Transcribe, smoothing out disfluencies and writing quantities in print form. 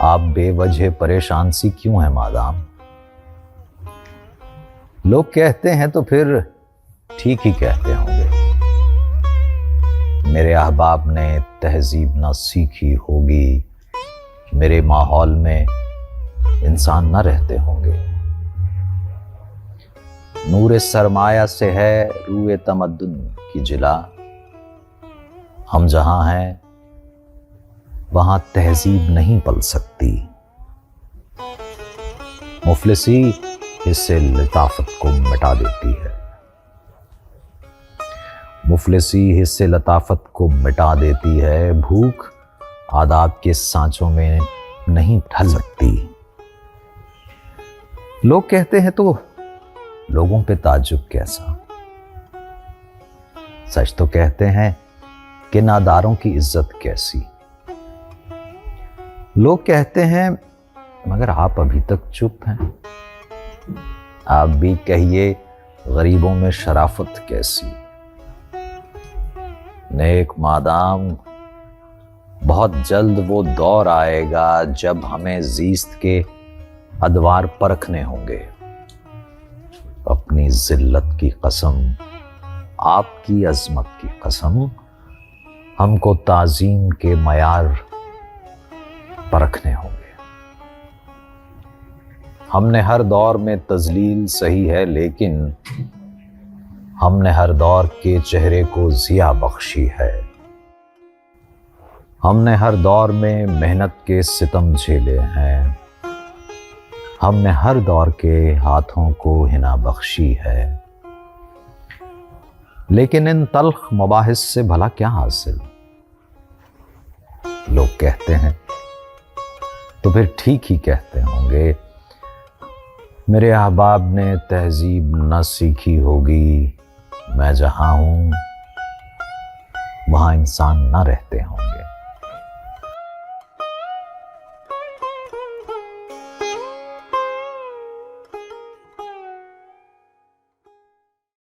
आप बेवजह परेशान सी क्यों हैं मादाम? लोग कहते हैं तो फिर ठीक ही कहते होंगे। मेरे अहबाब ने तहजीब ना सीखी होगी, मेरे माहौल में इंसान न रहते होंगे। नूर सरमाया से है रूए तमद्दुन की जिला, हम जहां हैं वहां तहजीब नहीं पल सकती। मुफलिसी इससे लताफत को मिटा देती है, मुफलिसी हिस्से लताफत को मिटा देती है। भूख आदाब के सांचों में नहीं ढल सकती। लोग कहते हैं तो लोगों पे ताज्जुब कैसा। सच तो कहते हैं कि नादारों की इज्जत कैसी। लोग कहते हैं मगर आप अभी तक चुप हैं। आप भी कहिए गरीबों में शराफत कैसी। नेक मादाम, बहुत जल्द वो दौर आएगा जब हमें जीस्त के अदवार परखने होंगे। अपनी जिल्लत की कसम, आपकी अजमत की कसम, हमको ताजीम के मयार परखने होंगे। हमने हर दौर में तजलील सही है, लेकिन हमने हर दौर के चेहरे को जिया बख्शी है। हमने हर दौर में मेहनत के सितम झेले हैं, हमने हर दौर के हाथों को हिना बख्शी है। लेकिन इन तल्ख मबाहिस से भला क्या हासिल? लोग कहते हैं तो फिर ठीक ही कहते होंगे। मेरे अहबाब ने तहजीब न सीखी होगी, मैं जहां हूं वहां इंसान न रहते होंगे।